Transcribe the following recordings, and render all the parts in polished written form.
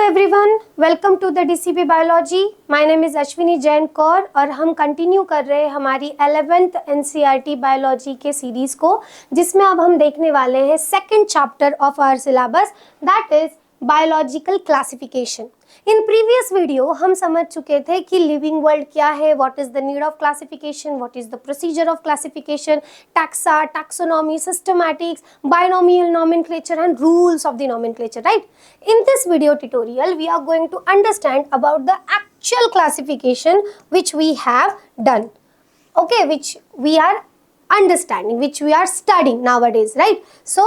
Everyone, welcome to the DCP biology. My name is Ashwini Jain Kaur और हम continue कर रहे हैं हमारी 11th एनसीईआरटी बायोलॉजी के सीरीज़ को, जिसमें अब हम देखने वाले हैं second chapter of our syllabus, that is biological classification. In previous video हम समझ चुके थे कि लिविंग वर्ल्ड क्या है, what is the need of classification, what is the procedure of classification, taxa, taxonomy, systematics, binomial nomenclature and rules of the nomenclature, right? In this video tutorial we are going to understand about the actual classification which we have done, okay, which we are understanding, which we are studying nowadays, right? So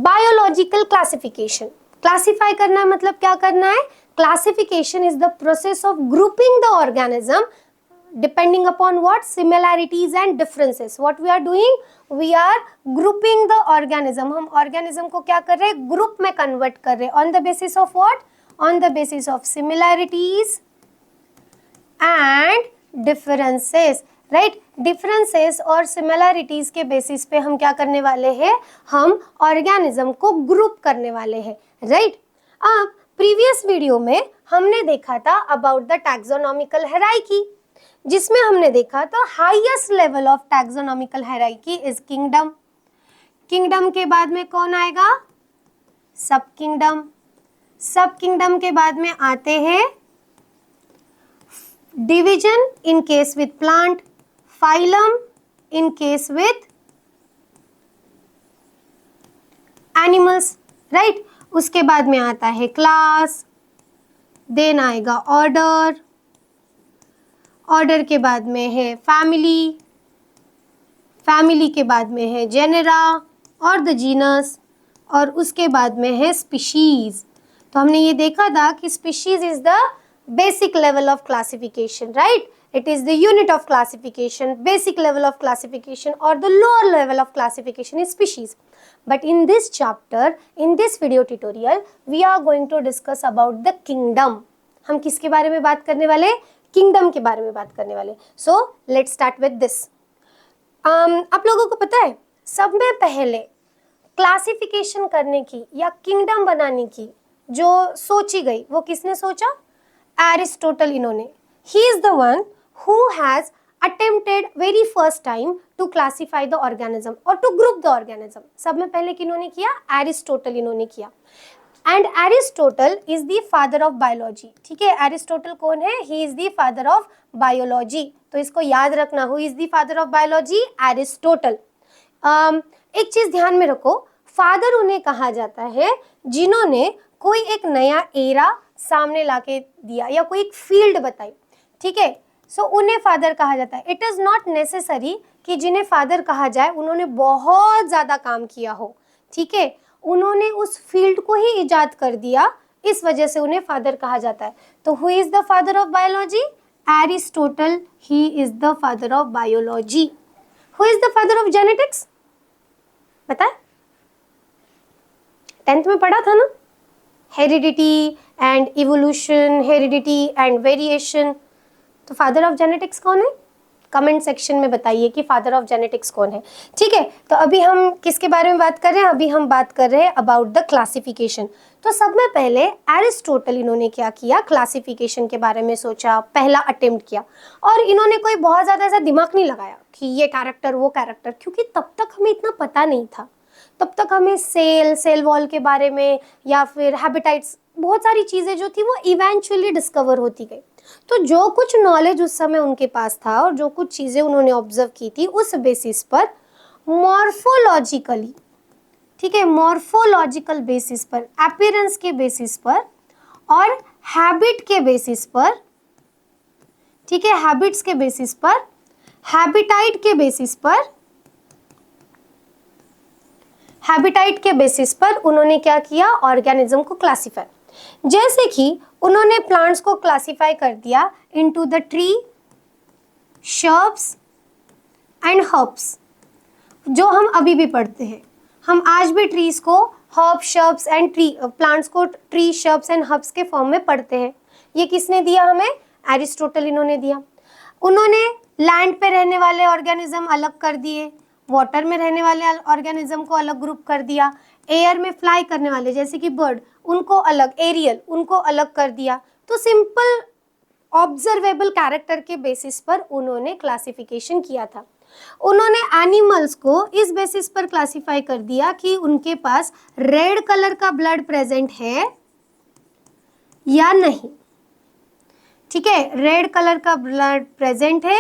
biological classification, classify करना मतलब क्या करना है? Classification is the process of grouping the organism depending upon what? Similarities and differences. What we are doing? We are grouping the organism. हम organism को क्या कर रहे हैं? Group में convert कर रहे हैं. On the basis of what? On the basis of similarities and differences. Right? Differences और similarities के basis पे हम क्या करने वाले हैं? हम organism को group करने वाले हैं. Right? अब प्रीवियस वीडियो में हमने देखा था अबाउट द टैक्सोनॉमिकल हायरार्की, जिसमें हमने देखा था highest level of taxonomical hierarchy is kingdom. Kingdom के बाद में कौन आएगा? सब किंगडम। सब किंगडम के बाद में आते हैं division in case with plant, phylum in case with animals, right. उसके बाद में आता है क्लास, देन आएगा ऑर्डर, ऑर्डर के बाद में है फैमिली, फैमिली के बाद में है जेनेरा और द जीनस, और उसके बाद में है स्पीशीज। तो हमने ये देखा था कि species is the basic level of classification, right? It is the unit of classification, basic level of classification or the lower level of classification is species. But in this chapter, in this video tutorial, we are going to discuss about the kingdom. हम किसके बारे में बात करने वाले? Kingdom के बारे में बात करने वाले. So, let's start with this. आप लोगों को पता है, सब में पहले क्लासिफिकेशन करने की या किंगडम बनाने की जो सोची गई, वो किसने सोचा? एरिस्टोटल इन्होंने. He is the one who has attempted very first time to classify the organism or to group the organism. सब में पहले किन्होंने किया? एरिस्टोटल इन्होंने किया. And Aristotle is the father of biology. ठीक है, एरिस्टोटल कौन है? He is the father of biology. तो इसको याद रखना, who is the father of biology? Aristotle. एक चीज ध्यान में रखो, फादर उन्हें कहा जाता है जिन्होंने कोई एक नया एरा सामने लाके दिया या कोई एक फील्ड बताई, ठीक है, सो उन्हें फादर कहा जाता है. इट इज नॉट नेसेसरी कि जिन्हें फादर कहा जाए उन्होंने बहुत ज्यादा काम किया हो, ठीक है, उन्होंने उस फील्ड को ही इजाद कर दिया, इस वजह से उन्हें फादर कहा जाता है. तो who is the father of biology? Aristotle. He is the father of biology. Who is the father of genetics? पता है, 10th में पढ़ा था ना, heredity and evolution, heredity and variation. तो फादर ऑफ जेनेटिक्स कौन है? कमेंट सेक्शन में बताइए कि फादर ऑफ जेनेटिक्स कौन है. ठीक है, तो अभी हम किसके बारे में बात कर रहे हैं? अभी हम बात कर रहे हैं अबाउट द क्लासिफिकेशन. तो सब में पहले एरिस्टोटल इन्होंने क्या किया? क्लासिफिकेशन के बारे में सोचा, पहला अटेम्प्ट किया, और इन्होंने कोई बहुत ज़्यादा ऐसा दिमाग नहीं लगाया कि ये कैरेक्टर वो कैरेक्टर, क्योंकि तब तक हमें इतना पता नहीं था. तब तक हमें सेल वॉल के बारे में या फिर हैबिटाइट्स, बहुत सारी चीज़ें जो थी वो इवेंचुअली डिस्कवर होती गई. तो जो कुछ नॉलेज उस समय उनके पास था और जो कुछ चीज़ें उन्होंने ऑब्जर्व की थी, उस बेसिस पर मॉर्फोलॉजिकली, ठीक है, मॉर्फोलॉजिकल बेसिस पर, अपीयरेंस के बेसिस पर और हैबिट के बेसिस पर, ठीक है, हैबिट्स के बेसिस पर, हैबिटाइट के बेसिस पर, हैबिटाइट के बेसिस पर उन्होंने क्या किया? ऑर्गेनिज्म को क्लासिफाई. जैसे कि उन्होंने प्लांट्स को क्लासिफाई कर दिया into the tree, shrubs and herbs, जो हम अभी भी पढ़ते हैं. हम आज भी ट्रीज को herb, shrubs and tree, plants को ट्री, शर्ब्स एंड हर्ब्स के फॉर्म में पढ़ते हैं. ये किसने दिया हमें? एरिस्टोटल इन्होंने दिया. उन्होंने लैंड पे रहने वाले ऑर्गेनिज्म अलग कर दिए, वाटर में रहने वाले ऑर्गेनिज्म को अलग ग्रुप कर दिया, एयर में फ्लाई करने वाले जैसे कि बर्ड, उनको अलग, एरियल उनको अलग कर दिया। तो सिंपल ऑब्जर्वेबल कैरेक्टर के बेसिस पर उन्होंने क्लासिफिकेशन किया था। उन्होंने एनिमल्स को इस बेसिस पर क्लासिफाई कर दिया कि उनके पास रेड कलर का ब्लड प्रेजेंट है या नहीं। ठीक है, रेड कलर का ब्लड प्रेजेंट है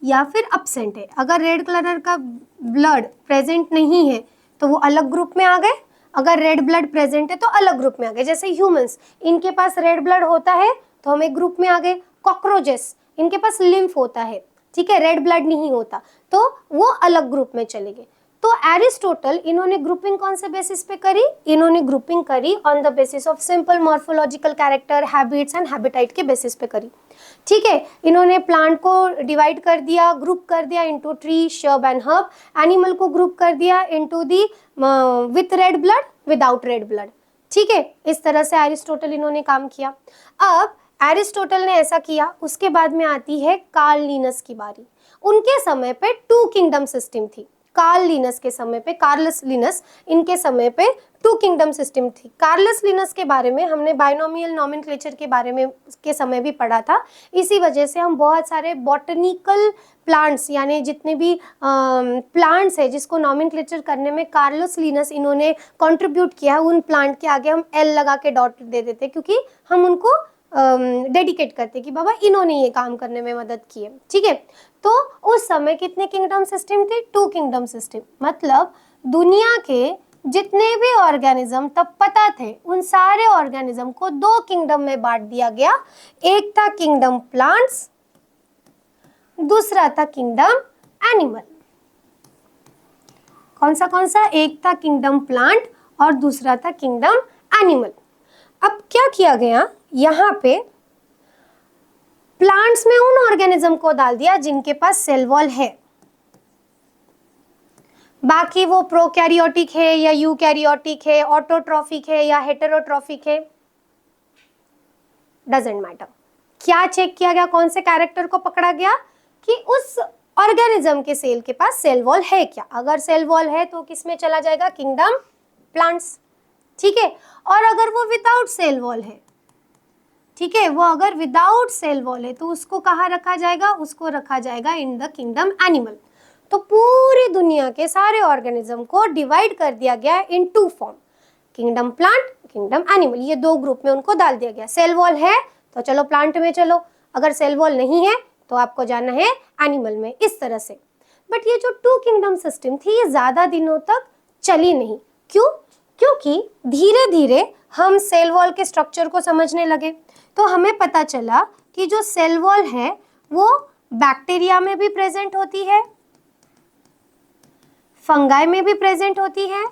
या फिर अब्सेंट है। अगर रेड कलर का ब्लड प्रेजेंट नहीं है तो वो अलग ग्रुप में आ गए, अगर रेड ब्लड प्रेजेंट है तो अलग ग्रुप में आ गए। जैसे ह्यूमंस, इनके पास रेड ब्लड होता है तो हम एक ग्रुप में आ गए। कॉकरोचेस, इनके पास लिम्फ होता है, ठीक है, रेड ब्लड नहीं होता, तो वो अलग ग्रुप में चले गए। तो एरिस्टोटल, इन्होंने ग्रुपिंग कौन से बेसिस पे करी? इन्होंने ग्रुपिंग करी on the basis of simple morphological character, habits and habitat के बेसिस पे करी। ठीक है, इन्होंने प्लांट को डिवाइड कर दिया, ग्रुप कर दिया into tree, shrub and herb. Animal को ग्रुप कर दिया into the with red blood, without red blood. ठीक है, इस तरह से एरिस्टोटल इन्होंने काम किया। अब एरिस्टोटल ने ऐसा किया, उसके बाद में आती है कार्ल लिनस की बारी। उनके समय पे टू किंगडम सिस्टम थी। कार्ल लिनस के समय पे, कार्लस लिनस, इनके समय पे टू किंगडम सिस्टम थी। कार्लस लिनस के बारे में हमने बाइनोमियल नॉमेनक्लेचर के बारे में के समय भी पढ़ा था। इसी वजह से हम बहुत सारे बॉटनिकल प्लांट्स, यानी जितने भी प्लांट्स है जिसको नॉमेनक्लेचर करने में कार्लस लिनस इन्होंने कंट्रीब्यूट किया, उन प्लांट के आगे हम एल लगा के डॉट दे देते, क्योंकि हम उनको डेडिकेट करते कि बाबा इन्होंने ये काम करने में मदद की है। ठीक है, तो उस समय कितने किंगडम सिस्टम थे? Two kingdom system. मतलब दुनिया के जितने भी ऑर्गेनिज्म तब पता थे, उन सारे ऑर्गेनिज्म को दो किंगडम में बांट दिया गया। एक था किंगडम प्लांट्स, दूसरा था किंगडम एनिमल। कौन सा? एक था किंगडम प्लांट और दूसरा था किंगडम एनिमल। अब क्या किया गया, यहाँ पे प्लांट्स में उन ऑर्गेनिज्म को डाल दिया जिनके पास सेल वॉल है। बाकी वो प्रोकैरियोटिक है या यूकैरियोटिक है, ऑटोट्रॉफिक है या हेटेरोट्रॉफिक है, डजंट मैटर। क्या चेक किया गया? कौन से कैरेक्टर को पकड़ा गया कि उस ऑर्गेनिज्म के सेल के पास सेल वॉल है क्या। अगर सेल वॉल है तो किस में चला जाएगा? Kingdom plants. ठीक है, और अगर वो विदाउट सेल वॉल है, ठीक है, वो अगर विदाउट सेल वॉल है तो उसको कहाँ रखा जाएगा? उसको रखा जाएगा इन द किंगडम एनिमल। तो पूरी दुनिया के सारे ऑर्गेनिज्म को डिवाइड कर दिया गया in two form, kingdom plant, kingdom animal. ये दो ग्रुप में उनको डाल दिया गया। सेल वॉल है तो चलो प्लांट में चलो, अगर सेल वॉल नहीं है तो आपको जाना है एनिमल में, इस तरह से। बट ये जो टू किंगडम सिस्टम थी ये ज्यादा दिनों तक चली नहीं। क्यों? क्योंकि धीरे धीरे हम सेल वॉल के स्ट्रक्चर को समझने लगे, तो हमें पता चला कि जो सेल वॉल है वो बैक्टीरिया में भी प्रेजेंट होती है, फंगाई में भी प्रेजेंट होती है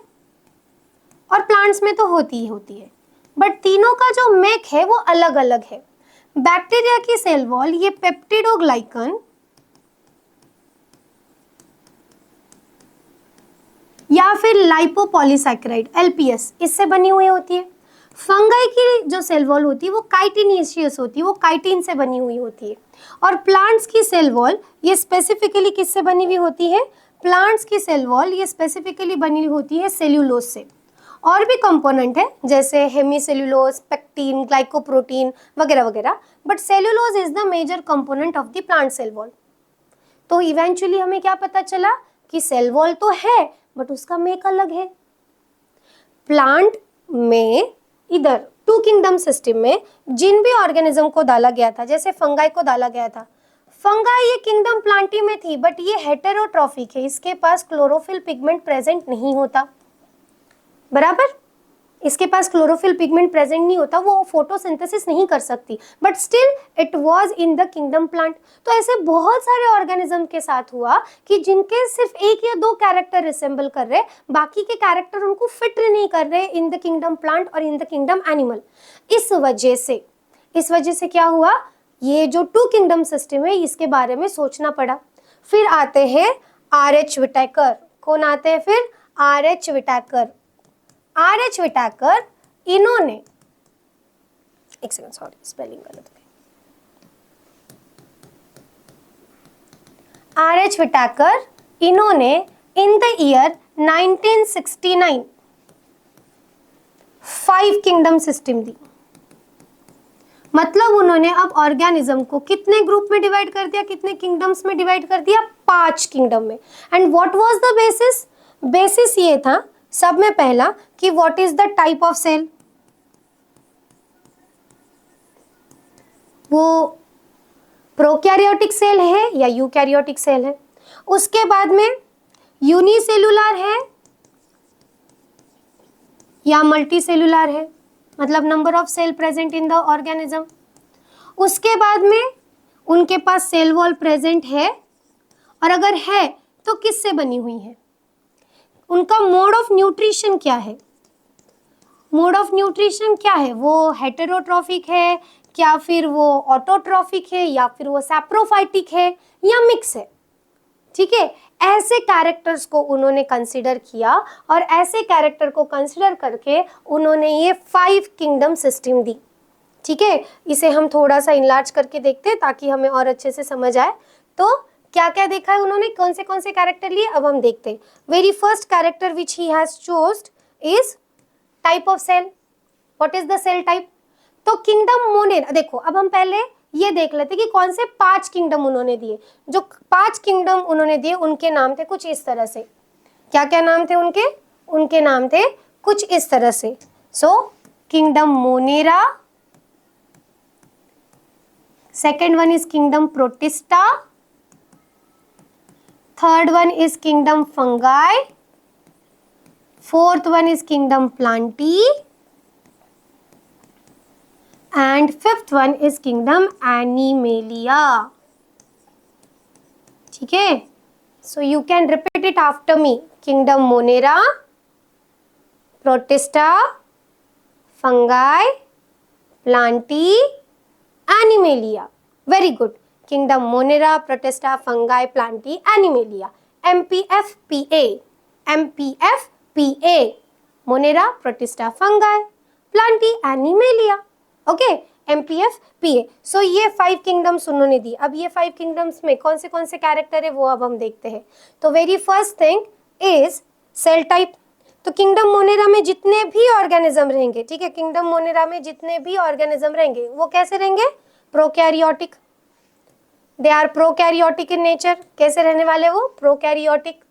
और प्लांट्स में तो होती ही होती है। बट तीनों का जो मेक है वो अलग अलग है। बैक्टीरिया की सेल वॉल ये पेप्टिडोग्लाइकन या फिर लाइपोपॉलीसैकेराइड एलपीएस इससे बनी हुई होती है। फंगाई की जो सेल वॉल होती है वो काइटिनेशियस होती है, वो काइटिन से बनी हुई होती है। और प्लांट्स की सेल वॉल ये स्पेसिफिकली किससे बनी हुई होती है? प्लांट्स की सेल वॉल ये स्पेसिफिकली बनी हुई होती है सेल्यूलोज से। और भी कंपोनेंट है जैसे हेमीसेल्यूलोज, पेक्टिन, ग्लाइकोप्रोटीन वगैरह वगैरह, but cellulose is the major component of the plant cell wall. तो इवेंचुअली हमें क्या पता चला कि सेल वॉल तो है बट उसका मेक अलग है। प्लांट में इधर टू किंगडम सिस्टम में जिन भी ऑर्गेनिज्म को डाला गया था, जैसे फंगाई को डाला गया था, फंगाई ये किंगडम प्लांटी में थी बट ये हेटेरोट्रॉफिक है, इसके पास क्लोरोफिल पिगमेंट प्रेजेंट नहीं होता। बराबर, इसके पास क्लोरोफिल पिगमेंट प्रेजेंट नहीं होता, वो फोटोसिंथेसिस नहीं कर सकती, but still it was in the kingdom plant. तो ऐसे बहुत सारे ऑर्गेनिज्म के साथ हुआ कि जिनके सिर्फ एक या दो कैरेक्टर रिसेंबल कर रहे, बाकी के कैरेक्टर उनको फिट नहीं कर रहे इन द किंगडम प्लांट और इन द किंगडम एनिमल। इस वजह से क्या हुआ, ये जो टू किंगडम सिस्टम है इसके बारे में सोचना पड़ा। फिर आते हैं आर.एच. विटाकर। कौन आते हैं फिर? आर.एच. विटाकर। आर.एच. विटाकर इन्होंने, एक सेकंड, सॉरी स्पेलिंग गलत है। आर.एच. विटाकर इन्होंने in the year 1969 5 kingdom system दी। मतलब उन्होंने अब ऑर्गेनिज्म को कितने ग्रुप में डिवाइड कर दिया, कितने किंगडम्स में डिवाइड कर दिया, 5 किंगडम में। And what was the basis? Basis ये था सब में पहला कि what is the type of cell, वो प्रोकैरियोटिक सेल है या यूकैरियोटिक सेल है। उसके बाद में यूनिसेलुलर है या मल्टीसेलुलर है, मतलब number of cell present in the organism. उसके बाद में उनके पास सेल वॉल प्रेजेंट है, और अगर है तो किससे बनी हुई है, उनका मोड ऑफ न्यूट्रिशन क्या है, मोड ऑफ न्यूट्रिशन क्या है, वो हेटेरोट्रॉफिक है, क्या फिर वो ऑटोट्रॉफिक है, या फिर वो सैप्रोफाइटिक है, या मिक्स है। ठीक है, ऐसे कैरेक्टर्स को उन्होंने कंसीडर किया, और ऐसे कैरेक्टर को कंसीडर करके उन्होंने ये 5 किंगडम सिस्टम दी। ठीक है, इसे हम थोड़ा सा इनलार्ज करके देखते हैं ताकि हमें और अच्छे से समझ आए। तो क्या क्या देखा है उन्होंने, कौन से कैरेक्टर लिए, अब हम देखते हैं। Very first character which he has chosen is type of cell. What is the cell type? तो किंगडम मोनेरा, देखो अब हम पहले ये देख लेते कि कौन से 5 किंगडम उन्होंने दिए। जो 5 किंगडम उन्होंने दिए उनके नाम थे कुछ इस तरह से। क्या क्या नाम थे उनके? उनके नाम थे कुछ इस तरह से। सो kingdom Monera, second one is kingdom protista, third one is kingdom fungi, fourth one is kingdom Plantae, and fifth one is kingdom Animalia. ठीक है, so you can repeat it after me. Kingdom Monera, Protista, Fungi, Plantae, Animalia. Very good. Kingdom Monera, Protista, Fungi, Plantae, Animalia. MPFPA. MPFPA. Monera, Protista, Fungi, Plantae, Animalia. Okay, MPFPA। सो ये 5 kingdoms उन्होंने दी। अब ये 5 kingdoms में कौन से character है वो अब हम देखते हैं। तो very first thing is cell type. तो किंगडम मोनेरा में जितने भी ऑर्गेनिज्म रहेंगे, ठीक है, किंगडम मोनेरा में जितने भी ऑर्गेनिज्म रहेंगे वो कैसे रहेंगे? Prokaryotic. They are prokaryotic in nature. कैसे रहने वाले वो? प्रोकैरियोटिक।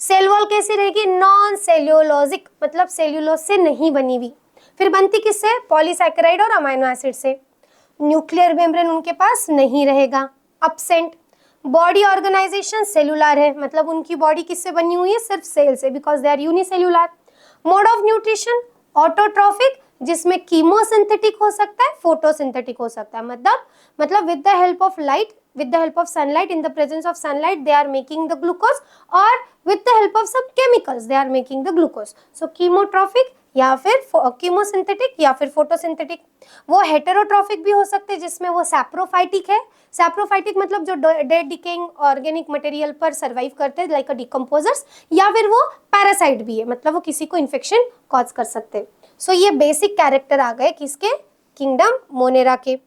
सेल वॉल कैसी रहेगी? नॉन सेल्यूलोजिक, मतलब सेल्यूलोज से नहीं बनी हुई। फिर बनती किससे? पॉलीसैकेराइड और अमाइनो एसिड से। न्यूक्लियर मेम्ब्रेन उनके पास नहीं रहेगा, एब्सेंट। बॉडी ऑर्गेनाइजेशन सेलुलर है, मतलब उनकी बॉडी किससे बनी हुई है? सिर्फ सेल से, because they are unicellular. Mode of nutrition autotrophic, जिसमें कीमोसिंथेटिक हो सकता है, फोटोसिंथेटिक हो सकता है। मतलब with the help of light, with the help of sunlight, in the presence of sunlight they are making the glucose, or with the help of some chemicals they are making the glucose. So chemotrophic या फिर chemosynthetic या फिर photosynthetic. वो heterotrophic भी हो सकते हैं जिसमें वो सैप्रोफाइटिक है। सैप्रोफाइटिक मतलब जो डेड डिकेइंग ऑर्गेनिक मटेरियल पर सर्वाइव करते हैं, लाइक अ डिकम्पोजर्स, या फिर वो पैरासाइट भी है, मतलब वो किसी को इन्फेक्शन कॉज कर सकते हैं। सो ये बेसिक कैरेक्टर आ गए किसके? किंगडम मोनेरा के।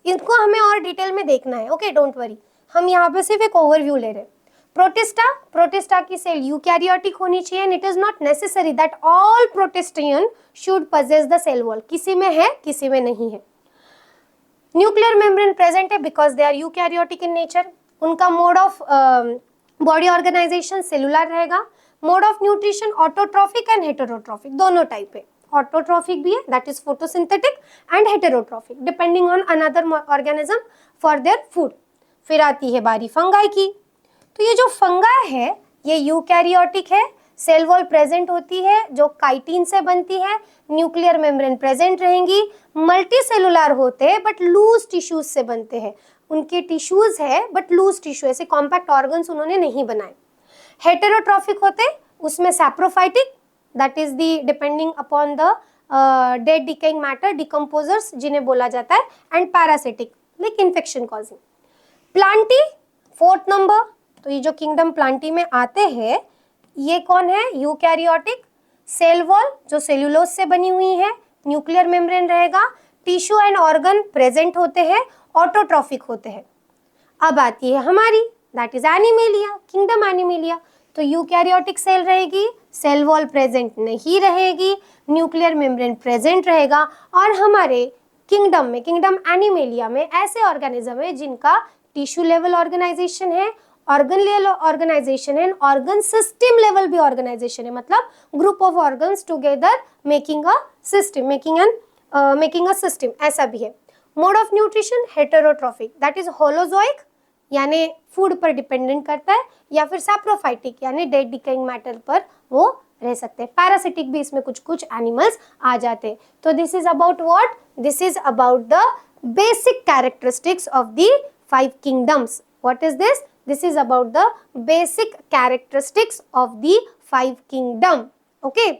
इनको हमें और डिटेल में देखना है, ओके, डोंट वरी। हम यहाँ पे सिर्फ एक ओवरव्यू ले रहे हैं। प्रोटिस्टा की सेल यूकैरियोटिक होनी चाहिए, and it is not necessary that all protistan should possess the cell wall. किसी में है, किसी में नहीं है। न्यूक्लियर मेम्ब्रेन प्रेजेंट है because they are eukaryotic in nature. उनका mode of body organisation cellular रहेगा। Mode of nutrition autotrophic and heterotrophic, दोनों टाइप है। ऑटोट्रॉफिक भी है, that is photosynthetic, and heterotrophic depending on another organism for their food. फिर आती है बारी फंगाई की। तो ये जो फंगाई है ये यूकैरियोटिक है, सेल वॉल प्रेजेंट होती है जो काइटिन से बनती है, न्यूक्लियर मेम्ब्रेन प्रेजेंट रहेंगी, मल्टी सेलुलर होते हैं बट लूज टिश्यूज से बनते हैं। उनके टिश्यूज है बट लूज टिश्यू, ऐसे कॉम्पैक्ट ऑर्गन्स उन्होंने नहीं बनाए। हेटेरोट्रॉफिक होते, उसमें saprophytic, that is the depending upon the dead decaying matter, decomposers जिन्हें बोला जाता है, and parasitic like infection causing. Plantae fourth number. तो ये जो किंगडम प्लांटी में आते हैं ये कौन है? यूकैरियोटिक। सेल वॉल जो सेल्यूलोज से बनी हुई है, न्यूक्लियर मेम्ब्रेन रहेगा, टिश्यू एंड ऑर्गन प्रेजेंट होते हैं, ऑटोट्रॉफिक होते हैं। अब आती है हमारी, that is animalia, kingdom animalia. तो यूकैरियोटिक सेल रहेगी, सेल वॉल प्रेजेंट नहीं रहेगी, न्यूक्लियर मेम्ब्रेन प्रेजेंट रहेगा, और हमारे किंगडम में, किंगडम एनिमेलिया में ऐसे ऑर्गेनिज्म है जिनका टिश्यू लेवल ऑर्गेनाइजेशन है, ऑर्गन लेवल ऑर्गेनाइजेशन है, ऑर्गन सिस्टम लेवल भी ऑर्गेनाइजेशन है, मतलब group of organs together making a system, making a system, ऐसा भी है। Mode of nutrition heterotrophic, that is holozoic यानी फूड पर डिपेंडेंट करता है, या फिर सैप्रोफाइटिक यानी डेड डिकेइंग मैटर पर वो रह सकते हैं। पैरासिटिक भी इसमें कुछ कुछ एनिमल्स आ जाते हैं। तो this is about what, this is about the basic characteristics of the 5 kingdoms. What is this? This is about the basic characteristics of the 5 kingdom. Okay,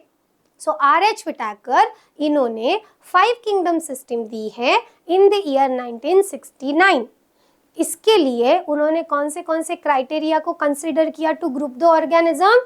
so R.H. Whittaker इन्होंने 5 kingdom system दी है इन the year 1969। इसके लिए उन्होंने कौन से criteria को consider किया to group the organism?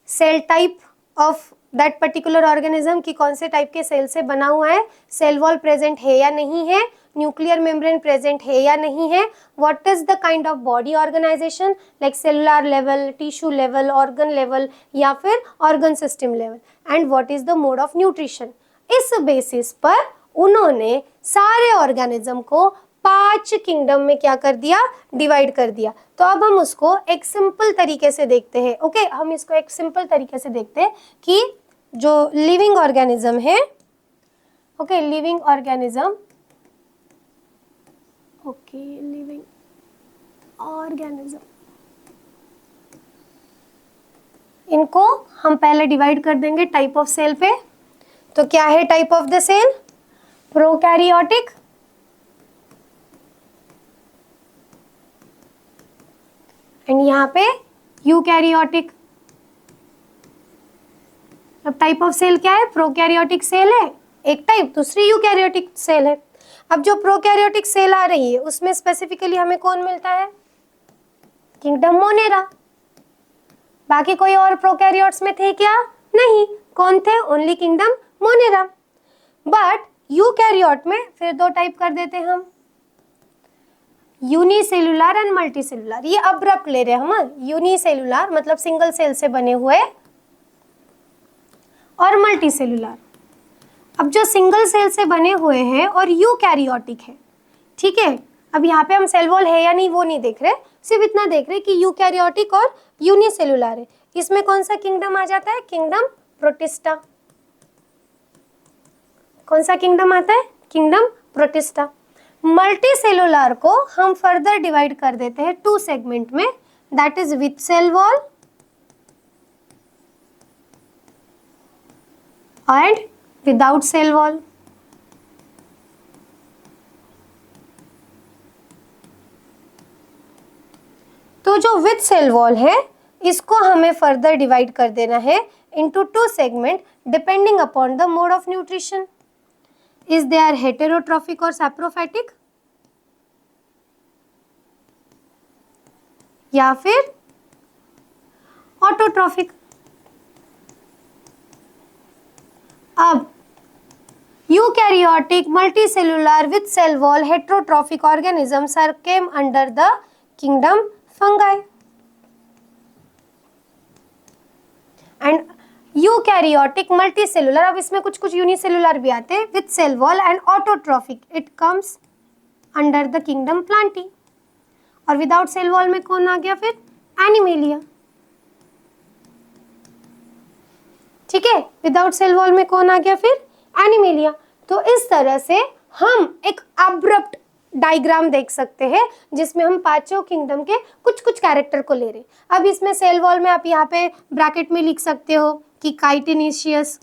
Cell type of that particular organism की कौन से टाइप के सेल से बना हुआ है, सेल वॉल प्रेजेंट है या नहीं है, न्यूक्लियर मेम्ब्रेन प्रेजेंट है या नहीं है, what is the kind of body organisation like cellular level, tissue level, organ level या फिर organ system level, and what is the mode of nutrition. इस बेसिस पर उन्होंने सारे ऑर्गेनिज्म को 5 किंगडम में क्या कर दिया, डिवाइड कर दिया। तो अब हम उसको एक सिंपल तरीके से देखते हैं। ओके, हम इसको एक सिंपल तरीके से देखते हैं कि जो लिविंग ऑर्गेनिज्म है, okay, living organism, okay, living organism, इनको हम पहले डिवाइड कर देंगे टाइप ऑफ सेल पे। तो क्या है type of the cell? Prokaryotic, and यहाँ पे यूकैरियोटिक। अब टाइप ऑफ सेल क्या है? प्रोकैरियोटिक सेल है एक टाइप, दूसरी यूकैरियोटिक सेल है। अब जो प्रोकैरियोटिक सेल आ रही है उसमें स्पेसिफिकली हमें कौन मिलता है? Kingdom Monera. बाकी कोई और प्रोकैरियोट्स में थे क्या? नहीं। कौन थे? Only kingdom Monera. But eukaryote में फिर 2 टाइप कर देते हैं हम, यूनिसेलुलर एंड मल्टीसेलुलर। ये अब्रप्ट ले रहे हैं हम, यूनिसेलुलर मतलब सिंगल सेल से बने हुए, और मल्टीसेलुलर। अब जो सिंगल सेल से बने हुए हैं और यूकैरियोटिक है, ठीक है। अब यहाँ पे हम सेल वॉल है या नहीं वो नहीं देख रहे, सिर्फ इतना देख रहे कि यूकैरियोटिक और यूनिसेलुलर है। इसमें कौन सा किंगडम आ जाता है? Kingdom protista. कौन सा किंगडम आता है? Kingdom protista. मल्टीसेलुलर को हम फर्दर डिवाइड कर देते हैं 2 सेगमेंट में, that is with cell wall and without cell wall. तो जो विथ सेल वॉल है इसको हमें फर्दर डिवाइड कर देना है into 2 segment depending upon the mode of nutrition. Is they are heterotrophic और सैप्रोफाइटिक, या फिर ऑटोट्रॉफिक। अब eukaryotic, multicellular, with cell wall, heterotrophic organisms are came under the kingdom fungi, and eukaryotic, multicellular, अब इसमें कुछ कुछ यूनिसेलुलर भी आते हैं, with cell wall and autotrophic, it comes under the kingdom plantae. और विदाउट सेल वॉल में कौन आ गया फिर? एनिमेलिया। ठीक है, विदाउट सेल वॉल में कौन आ गया फिर? एनिमेलिया। तो इस तरह से हम एक अब्रप्ट डायग्राम देख सकते हैं जिसमें हम 5 किंगडम के कुछ कुछ कैरेक्टर को ले रहे हैं। अब इसमें सेल वॉल में आप यहाँ पे ब्रैकेट में लिख सकते हो कि काइटिनेशियस,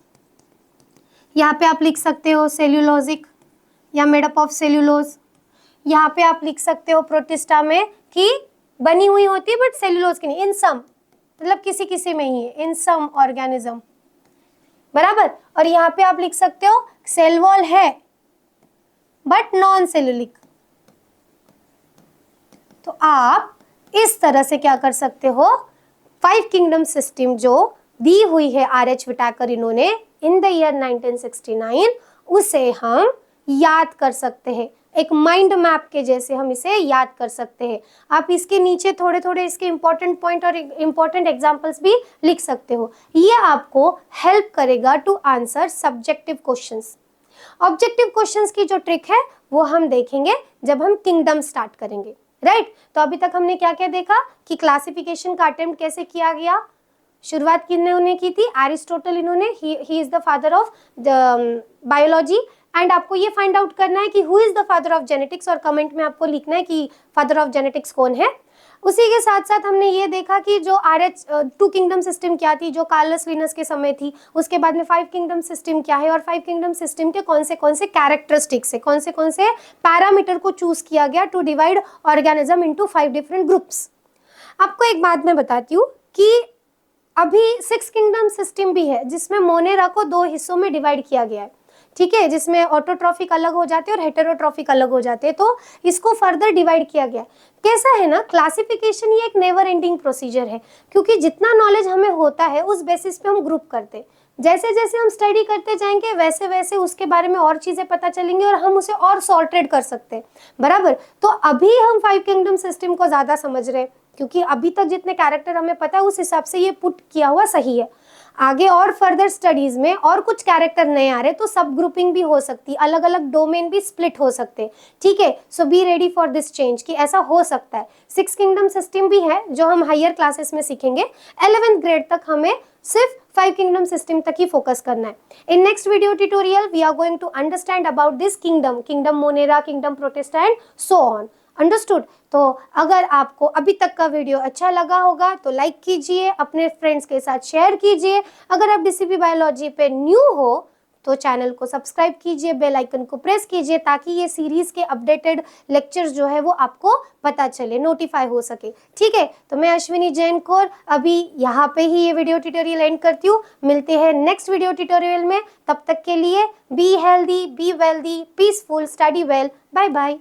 यहाँ पे आप लिख सकते हो सेल्यूलोजिक या मेड अप ऑफ सेल्यूलोज, यहाँ पे आप लिख सकते हो प्रोटिस्टा में कि बनी हुई होती है बट सेल्यूलोज की नहीं, इन सम मतलब किसी किसी में ही है, इन सम ऑर्गेनिज्म, बराबर। और यहाँ पे आप लिख सकते हो सेल वॉल है बट नॉन सेल्यूलिक। तो आप इस तरह से क्या कर सकते हो, 5 किंगडम सिस्टम जो दी हुई है R.H. विटाकर इन्होंने इन द ईयर 1969, उसे हम याद कर सकते हैं, एक माइंड मैप के जैसे हम इसे याद कर सकते हैं। आप इसके नीचे थोड़े थोड़े इसके इंपॉर्टेंट पॉइंट और इंपॉर्टेंट एग्जांपल्स भी लिख सकते हो। ये आपको हेल्प करेगा to answer subjective questions. Objective questions की जो ट्रिक है वो हम देखेंगे जब हम किंगडम स्टार्ट करेंगे, राइट। तो अभी तक हमने क्या क्या देखा कि क्लासिफिकेशन का अटेम्प्ट कैसे किया गया, शुरुआत किन्होंने की थी, एरिस्टोटल, इन्होंने, he is the father of biology. And आपको ये फाइंड आउट करना है कि who is the father of genetics, और कमेंट में आपको लिखना है कि फादर ऑफ जेनेटिक्स कौन है। उसी के साथ साथ हमने ये देखा कि जो RH 2 किंगडम सिस्टम क्या थी, जो कार्लस लिनस के समय थी। उसके बाद में 5 किंगडम सिस्टम क्या है, और 5 किंगडम सिस्टम के कौन से कैरेक्टरिस्टिक्स है, कौन से पैरामीटर को चूज किया गया to divide organism into 5 different groups. आपको एक बात मैं बताती हूँ कि अभी 6 किंगडम सिस्टम भी है जिसमें मोनेरा को 2 हिस्सों में डिवाइड किया गया है, ठीक है, जिसमें ऑटोट्रॉफिक अलग हो जाते हैं और हेटेरोट्रॉफिक अलग हो जाते हैं। तो इसको फर्दर डिवाइड किया गया। कैसा है ना, क्लासिफिकेशन ये एक नेवर एंडिंग प्रोसीजर है, क्योंकि जितना नॉलेज हमें होता है उस बेसिस पे हम ग्रुप करते हैं। जैसे जैसे हम स्टडी करते जाएंगे वैसे वैसे उसके बारे में और चीजें पता चलेंगी और हम उसे और सॉर्टेड कर सकते हैं, बराबर। तो अभी हम 5 किंगडम सिस्टम को ज्यादा समझ रहे हैं, क्योंकि अभी तक जितने कैरेक्टर हमें पता है उस हिसाब से ये पुट किया हुआ सही है। आगे और फर्दर स्टडीज में और कुछ कैरेक्टर नए आ रहे तो सब ग्रुपिंग भी हो सकती, अलग अलग डोमेन भी स्प्लिट हो सकते, ठीक है। So be ready for this change कि ऐसा हो सकता है। 6 किंगडम सिस्टम भी है जो हम हायर क्लासेस में सीखेंगे। 11th ग्रेड तक हमें सिर्फ 5 किंगडम सिस्टम तक ही फोकस करना है। In next video tutorial we are going to understand about this kingdom Monera, kingdom Protista and so on. Understood. तो अगर आपको अभी तक का वीडियो अच्छा लगा होगा तो लाइक कीजिए, अपने फ्रेंड्स के साथ शेयर कीजिए। अगर आप DCP बायोलॉजी पे न्यू हो तो चैनल को सब्सक्राइब कीजिए, बेल आइकन को प्रेस कीजिए, ताकि ये सीरीज के अपडेटेड लेक्चर्स जो है वो आपको पता चले, नोटिफाई हो सके, ठीक है। तो मैं अश्विनी जैन कौर अभी यहाँ पे ही ये वीडियो ट्यूटोरियल एंड करती हूँ। मिलते हैं नेक्स्ट वीडियो ट्यूटोरियल में, तब तक के लिए be healthy, be wealthy, peaceful, study well, bye bye.